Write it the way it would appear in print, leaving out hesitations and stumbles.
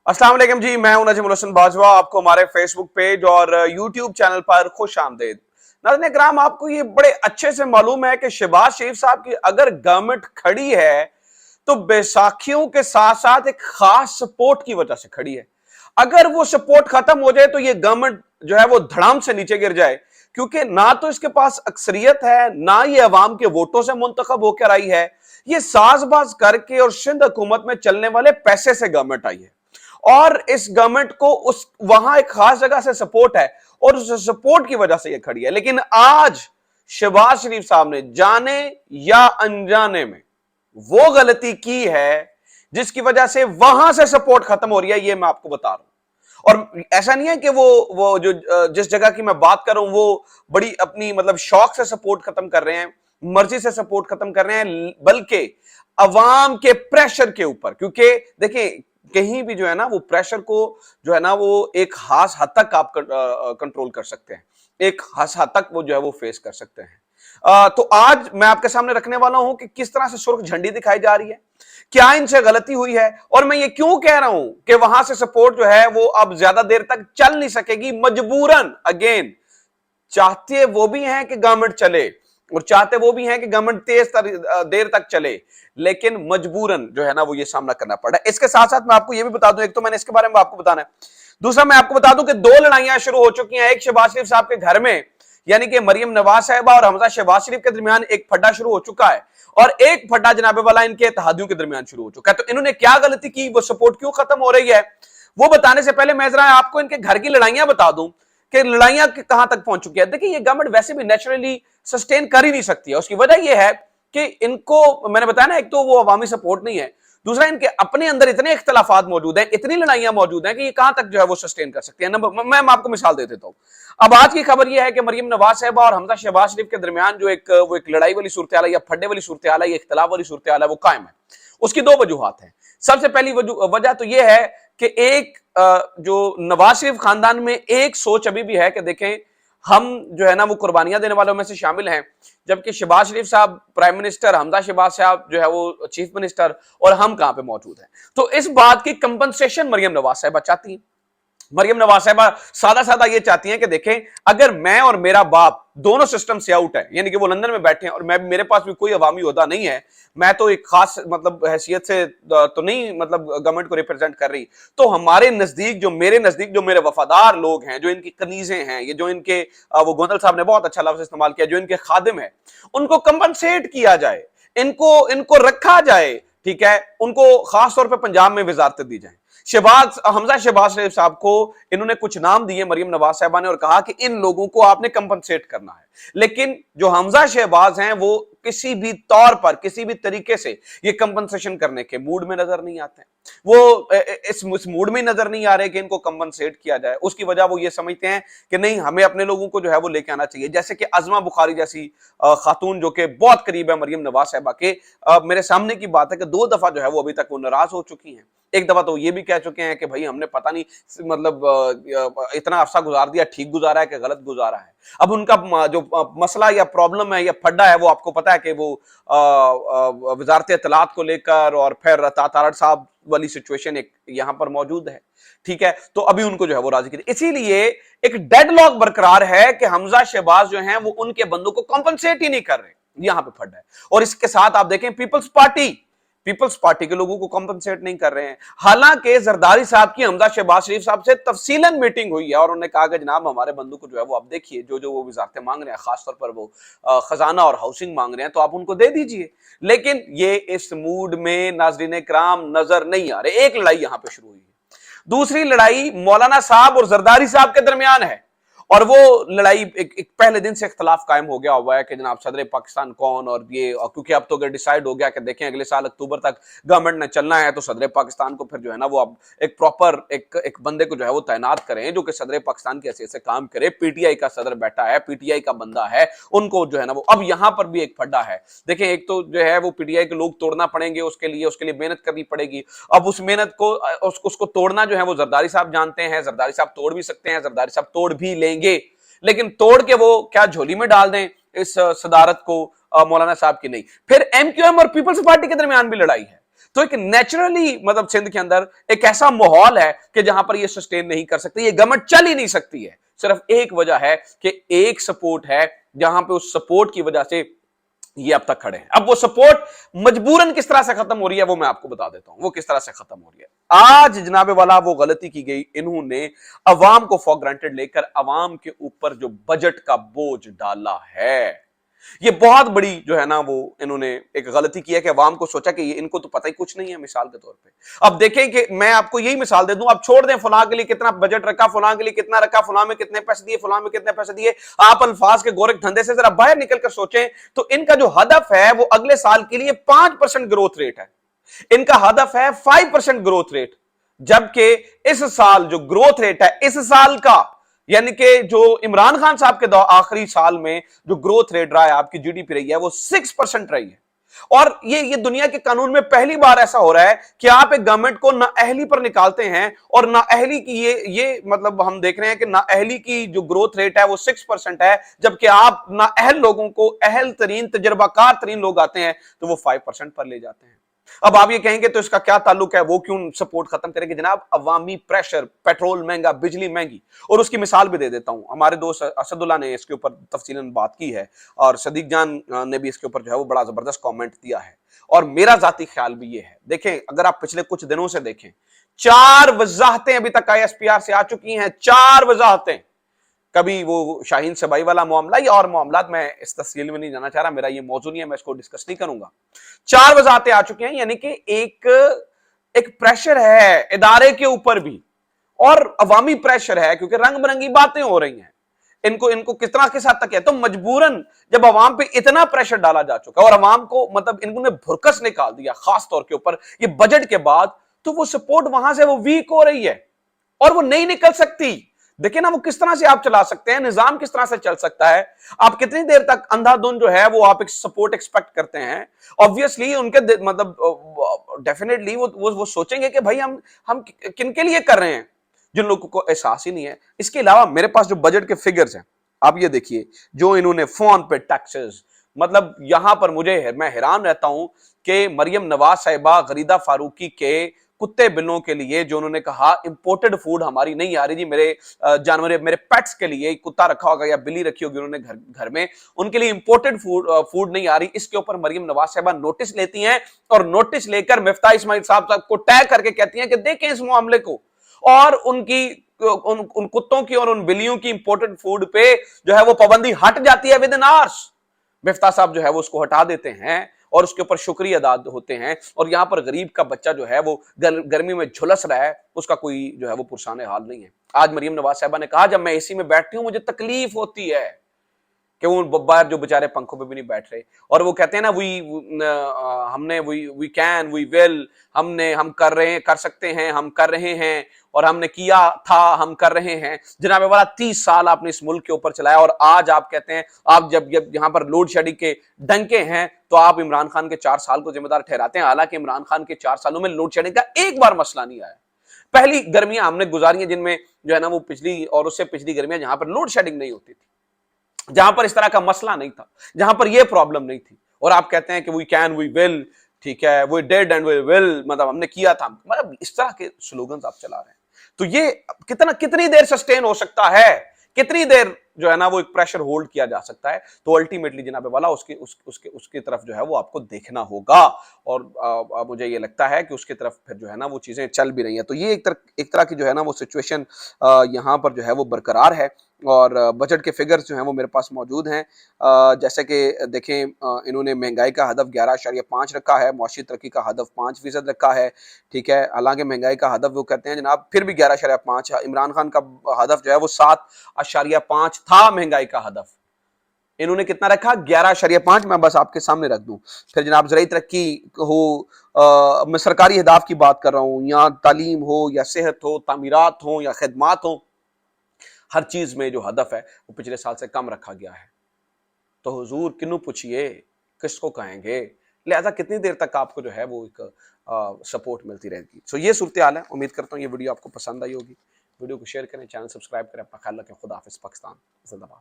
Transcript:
अस्सलाम वालेकुम जी, मैं हूं नजीमुल हसन बाजवा। आपको हमारे फेसबुक पेज और यूट्यूब चैनल पर खुश आमदेद। नाज़रीन किराम, आपको ये बड़े अच्छे से मालूम है कि शहबाज शरीफ साहब की अगर गवर्नमेंट खड़ी है तो बैसाखियों के साथ साथ एक खास सपोर्ट की वजह से खड़ी है। अगर वो सपोर्ट खत्म हो जाए तो ये गवर्नमेंट जो है वो धड़ाम से नीचे गिर जाए, क्योंकि ना तो इसके पास अक्सरियत है, ना ये अवाम के वोटों से मुंतखब होकर आई है। ये साजबाज करके और सिंध हुकूमत में चलने वाले पैसे से गवर्नमेंट आई है और इस गवर्नमेंट को उस वहां एक खास जगह से सपोर्ट है और उस सपोर्ट की वजह से ये खड़ी है। लेकिन आज शहबाज शरीफ साहब ने जाने या अनजाने में वो गलती की है जिसकी वजह से वहां से सपोर्ट खत्म हो रही है, ये मैं आपको बता रहा हूं। और ऐसा नहीं है कि वो जो जिस जगह की मैं बात कर रहा हूं वो बड़ी अपनी मतलब शौक से सपोर्ट खत्म कर रहे हैं, मर्जी से सपोर्ट खत्म कर रहे हैं, बल्कि अवाम के प्रेशर के ऊपर। क्योंकि देखिए, कहीं भी जो है ना वो प्रेशर को जो है ना वो एक खास हद तक आप कंट्रोल कर सकते हैं, एक खास हद तक वो जो है वो फेस कर सकते हैं। तो आज मैं आपके सामने रखने वाला हूं कि किस तरह से सुर्ख झंडी दिखाई जा रही है, क्या इनसे गलती हुई है और मैं ये क्यों कह रहा हूं कि वहां से सपोर्ट जो है वो अब ज्यादा देर तक चल नहीं सकेगी, मजबूरन। अगेन, चाहते वो भी हैं कि गवर्नमेंट चले और चाहते वो भी हैं कि गवर्नमेंट तेज देर तक चले, लेकिन मजबूरन जो है ना वो ये सामना करना पड़ रहा है। इसके साथ साथ मैं आपको ये भी बता दूं, एक तो मैंने इसके बारे में आपको बताना है, दूसरा मैं आपको बता दूं कि दो लड़ाइयां शुरू हो चुकी हैं। एक शहबाज शरीफ साहब के घर में, यानी कि मरियम नवाज साहिबा और हमजा शहबाज शरीफ के दरमियान एक फड्डा शुरू हो चुका है और एक फड्डा जनाबे वाला इनके इत्तेहादियों के दरमियान शुरू हो चुका है। तो इन्होंने क्या गलती की, वो सपोर्ट क्यों खत्म हो रही है, वो बताने से पहले मैं जरा आपको इनके घर की लड़ाइयां बता दूं कि लड़ाइयां कहां तक पहुंच चुकी है। देखिए, ये गवर्नमेंट वैसे भी नेचुरली सस्टेन कर ही नहीं सकती है। उसकी वजह यह है कि इनको मैंने बताया ना, एक तो वो अवामी सपोर्ट नहीं है, दूसरा इनके अपने अंदर इतने इख्तलाफात मौजूद हैं, इतनी लड़ाइयां मौजूद हैं कि ये कहां तक जो है वो सस्टेन कर सकती है। मैं आपको मिसाल दे देता हूं। अब आज की खबर यह है कि मरियम नवाज साहिबा और हमजा शहबाज शरीफ के दरमियान जो एक लड़ाई वाली सूरत हाल है या फड्डे वाली सूरत हाल है, इख्तलाफ वाली सूरत हाल है, वो कायम है। उसकी दो वजूहात हैं। सबसे पहली वजह तो यह है कि एक जो नवाज शरीफ खानदान में एक सोच अभी भी है कि देखें, हम जो है ना वो कुर्बानियां देने वालों में से शामिल हैं, जबकि शहबाज शरीफ साहब प्राइम मिनिस्टर, हमजा शहबाज साहब जो है वो चीफ मिनिस्टर, और हम कहां पे मौजूद हैं। तो इस बात की कंपनसेशन मरियम नवाज साहिबा चाहती हैं। मरियम नवाज साहिबा सादा सादा ये चाहती हैं कि देखें, अगर मैं और मेरा बाप दोनों सिस्टम से आउट है, यानी कि वो लंदन में बैठे हैं और मैं, मेरे पास भी कोई अवामी ओहदा नहीं है, मैं तो एक खास मतलब हैसियत से तो नहीं मतलब गवर्नमेंट को रिप्रेजेंट कर रही, तो हमारे नजदीक जो मेरे वफादार लोग हैं, जो इनकी कनीजें हैं, ये जो इनके वो गोंदल साहब ने बहुत अच्छा लफ्ज इस्तेमाल किया, जो इनके खादिम है, उनको कंपनसेट किया जाए, इनको इनको रखा जाए, ठीक है, उनको खास तौर पर पंजाब में वजारत दी जाए। हमजा शहबाज शरीफ साहब को इन्होंने कुछ नाम दिए मरियम नवाज साहिबा ने और कहा कि इन लोगों को आपने कंपनसेट करना है। लेकिन जो हमजा शहबाज हैं वो किसी भी तौर पर, किसी भी तरीके से ये कंपनसेशन करने के मूड में नजर नहीं आते हैं। वो इस मूड में नजर नहीं आ रहे कि इनको कंपनसेट किया जाए। उसकी वजह वो ये समझते हैं कि नहीं, हमें अपने लोगों को जो है वो लेके आना चाहिए। जैसे कि अजमा बुखारी जैसी खातून जो कि बहुत करीब है मरियम नवाज साहिबा के, मेरे सामने की बात है कि 2 दफा जो है वो अभी तक वो नाराज हो चुकी हैं। एक दफा तो ये भी कह चुके हैं कि भाई हमने पता नहीं मतलब इतना अरसा गुजार दिया, ठीक गुजारा है कि गलत गुजारा है। अब उनका जो मसला या प्रॉब्लम है या फड्डा है, वो आपको पता है कि वो वजारत इत्तलात को लेकर और फिर तारड़ साहब वाली सिचुएशन एक यहां पर मौजूद है, ठीक है। तो अभी उनको जो है वो राजी की, इसीलिए एक डेडलॉक बरकरार है कि हमजा शहबाज जो हैं वो उनके बंदों को कॉम्पनसेट ही नहीं कर रहे, यहां पे फड्डा है। और इसके साथ आप देखें पीपल्स पार्टी के लोगों को कंपनसेट नहीं कर रहे हैं। हालांकि जरदारी साहब की हमजा शहबाज शरीफ साहब से तफसीलन मीटिंग हुई है और उन्होंने कहा कि जनाब हमारे बंदू को जो है वो आप देखिए, जो वो वजारतें मांग रहे हैं, खासतौर पर वो खजाना और हाउसिंग मांग रहे हैं, तो आप उनको दे दीजिए। लेकिन ये इस मूड में नाजरीन कराम नजर नहीं आ रहे। एक लड़ाई यहां पर शुरू हुई है, दूसरी लड़ाई मौलाना साहब और जरदारी साहब के दरमियान है और वो लड़ाई एक पहले दिन से इख्तलाफ कायम हो गया हुआ है कि जनाब सदर पाकिस्तान कौन, और ये क्योंकि अब तो अगर डिसाइड हो गया कि देखें अगले साल अक्टूबर तक गवर्नमेंट ने चलना है, तो सदर पाकिस्तान को फिर जो है ना वो अब एक प्रॉपर एक बंदे को जो है वो तैनात करें जो कि सदर पाकिस्तान की हैसियत से काम करे। पीटीआई का सदर बैठा है, पीटीआई का बंदा है, उनको जो है ना वो अब यहां पर भी एक फड्डा है। देखें, एक तो जो है वो पीटीआई के लोग तोड़ना पड़ेंगे, उसके लिए मेहनत करनी पड़ेगी। अब उस मेहनत को उसको तोड़ना जो है वो जरदारी साहब जानते हैं, जरदारी साहब तोड़ भी सकते हैं, जरदारी साहब तोड़ भी लेंगे, लेकिन तोड़ के वो क्या झोली में डाल दें इस सदारत को मौलाना साहब की नहीं। फिर एमक्यूएम और पीपल्स पार्टी के दरमियान भी लड़ाई है। तो एक नेचुरली मतलब सिंध के अंदर एक ऐसा माहौल है कि जहां पर ये सस्टेन नहीं कर सकती, ये गवर्नमेंट चल ही नहीं सकती है। सिर्फ एक वजह है कि एक सपोर्ट है, जहां पे उस सपोर्ट की वजह से ये अब तक खड़े हैं। अब वो सपोर्ट मजबूरन किस तरह से खत्म हो रही है वो मैं आपको बता देता हूं, वो किस तरह से खत्म हो रही है। आज जनाबे वाला वो गलती की गई, इन्होंने अवाम को फॉर ग्रांटेड लेकर अवाम के ऊपर जो बजट का बोझ डाला है, ये बहुत बड़ी जो है ना वो इन्होंने एक गलती की है कि अवाम को सोचा कि ये इनको तो पता ही कुछ नहीं है। मिसाल के तौर पे अब देखें कि मैं आपको यही मिसाल दे दूं, अब छोड़ दें फलां के लिए कितना बजट रखा, फलां के लिए कितना रखा, फलां में कितने पैसे दिए, फलां में कितने पैसे दिए, आप अल्फाज के गोरख धंधे से जरा बाहर निकलकर सोचें तो इनका जो हदफ है वो अगले साल के लिए 5% ग्रोथ रेट है, इनका हदफ है 5% ग्रोथ रेट, जबकि इस साल जो ग्रोथ रेट है इस साल का, यानी कि जो इमरान खान साहब के आखिरी साल में जो ग्रोथ रेट रहा है, आपकी जीडीपी रही है वो 6% रही है। और ये दुनिया के कानून में पहली बार ऐसा हो रहा है कि आप एक गवर्नमेंट को नाअहली पर निकालते हैं और नाअहली की ये मतलब हम देख रहे हैं कि नाअहली की जो ग्रोथ रेट है वो 6% है, जबकि आप नाअहल लोगों को अहल तरीन तजर्बाकार तरीन लोग आते हैं तो वो 5% पर ले जाते हैं। अब आप ये कहेंगे तो इसका क्या ताल्लुक है, वो क्यों सपोर्ट खत्म करेंगे? जनाब, अवामी प्रेशर, पेट्रोल महंगा, बिजली महंगी, और उसकी मिसाल भी दे देता हूं। हमारे दोस्त असदुल्ला ने इसके ऊपर तफसीलन बात की है और सदीक जान ने भी इसके ऊपर जो है वो बड़ा जबरदस्त कमेंट दिया है, और मेरा जाती ख्याल भी ये है। देखें, अगर आप पिछले कुछ दिनों से देखें, 4 वजाहतें अभी तक ISPR से आ चुकी हैं, 4 वजाहतें। कभी वो शाहीन सबाई वाला मामला या और मामला, मैं इस तफसील में नहीं जाना चाह रहा, मेरा ये मौजू नहीं है, मैं इसको डिस्कस नहीं करूंगा। 4 वजाहतें आ चुकी हैं, यानी कि एक प्रेशर है इदारे के ऊपर भी, और अवामी प्रेशर है, क्योंकि रंग बिरंगी बातें हो रही हैं। इनको कितना के साथ तक है, तो मजबूरन जब अवाम पे इतना प्रेशर डाला जा चुका और अवाम को मतलब इन्होंने भुरकस निकाल दिया खास तौर के ऊपर ये बजट के बाद, तो वो सपोर्ट वहां से वो वीक हो रही है और वो नहीं निकल सकती। देखिए ना, वो किस तरह से आप चला सकते हैं, निजाम किस तरह से चल सकता है। आप कितनी देर तक अंधाधुंध जो है वो आप एक सपोर्ट एक्सपेक्ट करते हैं? ऑब्वियसली उनके मतलब डेफिनेटली वो सोचेंगे कि भाई हम किन के लिए कर रहे हैं, जिन लोगों को एहसास ही नहीं है। इसके अलावा मेरे पास जो बजट के फिगर्स हैं, आप ये देखिए, जो इन्होंने फोन पे टैक्सेस, मतलब यहां पर मैं हैरान रहता हूं कि मरियम नवाज साहिबा गरीदा फारूकी के कुत्ते बिल्लों के लिए जो उन्होंने कहा इंपोर्टेड फूड हमारी नहीं आ रही जी, मेरे जानवर, मेरे पेट्स के लिए, कुत्ता रखा होगा या बिल्ली रखी होगी उन्होंने घर में, उनके लिए इंपोर्टेड फूड नहीं आ रही, इसके ऊपर मरियम नवाज साहिबा नोटिस लेती हैं और नोटिस लेकर मिफ्ता इस्माइल साहब को टैग करके कहती हैं कि देखें इस मामले को, और उन कुत्तों की और उन बिल्लियों की इंपोर्टेड फूड पे जो है वो पाबंदी हट जाती है विद इन आवर्स। मिफ्ता साहब जो है वो उसको हटा देते हैं और उसके ऊपर शुक्रिया अदा होते हैं, और यहां पर गरीब का बच्चा जो है वो गर्मी में झुलस रहा है, उसका कोई जो है वो पुरसाने हाल नहीं है। आज मरियम नवाज साहिबा ने कहा, जब मैं एसी में बैठती हूं मुझे तकलीफ होती है कि वो बाहर जो बेचारे पंखों पे भी नहीं बैठ रहे, और वो कहते हैं ना वी कैन वी विल, हम कर रहे हैं, कर सकते हैं, हम कर रहे हैं, और हमने किया था, हम कर रहे हैं। जनाबे वाला 30 साल आपने इस मुल्क के ऊपर चलाया, और आज आप कहते हैं, आप जब यहां पर लोड शेडिंग के डंके हैं तो आप इमरान खान के 4 साल को जिम्मेदार ठहराते हैं। हालांकि इमरान खान के 4 सालों में लोड शेडिंग का एक बार मसला नहीं आया। पहली गर्मियां हमने गुजारी हैं जिनमें जो है ना वो पिछली और उससे पिछली गर्मियां जहां पर लोड शेडिंग नहीं होती थी, जहां पर इस तरह का मसला नहीं था, जहां पर यह प्रॉब्लम नहीं थी, और आप कहते हैं कि वी कैन वी विल, ठीक है, we did and we will, मतलब हमने किया था, मतलब इस तरह के स्लोगन्स आप चला रहे हैं। तो ये कितनी देर सस्टेन हो सकता है, कितनी देर जो है ना वो एक प्रेशर होल्ड किया जा सकता है? तो अल्टीमेटली जनाबे वाला उसकी तरफ जो है वो आपको देखना होगा, और मुझे ये लगता है कि उसकी तरफ फिर जो है ना वो चीजें चल भी रही हैं। तो ये एक तरह की जो है ना वो सिचुएशन यहाँ पर जो है वो बरकरार है, और बजट के फिगर्स जो हैं वो मेरे पास मौजूद हैं। जैसे कि देखें, इन्होंने महंगाई का हदफ 11.5 रखा है, मौशी तरक्की का हदफ 5% रखा है, ठीक है। हालांकि महंगाई का हदफ वो कहते हैं जनाब फिर भी 11.5 है। इमरान खान का हदफ जो है वो 7.5 था महंगाई का हदफ, इन्होंने कितना रखा? 11.5। मैं बस आपके सामने रख दूं। फिर जनाब ज़राई तरक्की हो, मैं सरकारी अहदाफ की बात कर रहा हूं, या तालीम हो या सेहत हो, तामीरात हो या खिदमात हो, हर चीज में जो हदफ है वो पिछले साल से कम रखा गया है। तो हुजूर किन्नु पूछिए, किसको कहेंगे? लिहाजा कितनी देर तक आपको जो है वो एक सपोर्ट मिलती रहेगी। सो ये सूरत हाल है। उम्मीद करता हूँ ये वीडियो आपको पसंद आई होगी। वीडियो को शेयर करें, चैनल सब्सक्राइब करें, अपना ख्याल रखें। खुदा हाफिज़। पाकिस्तान जिंदाबाद।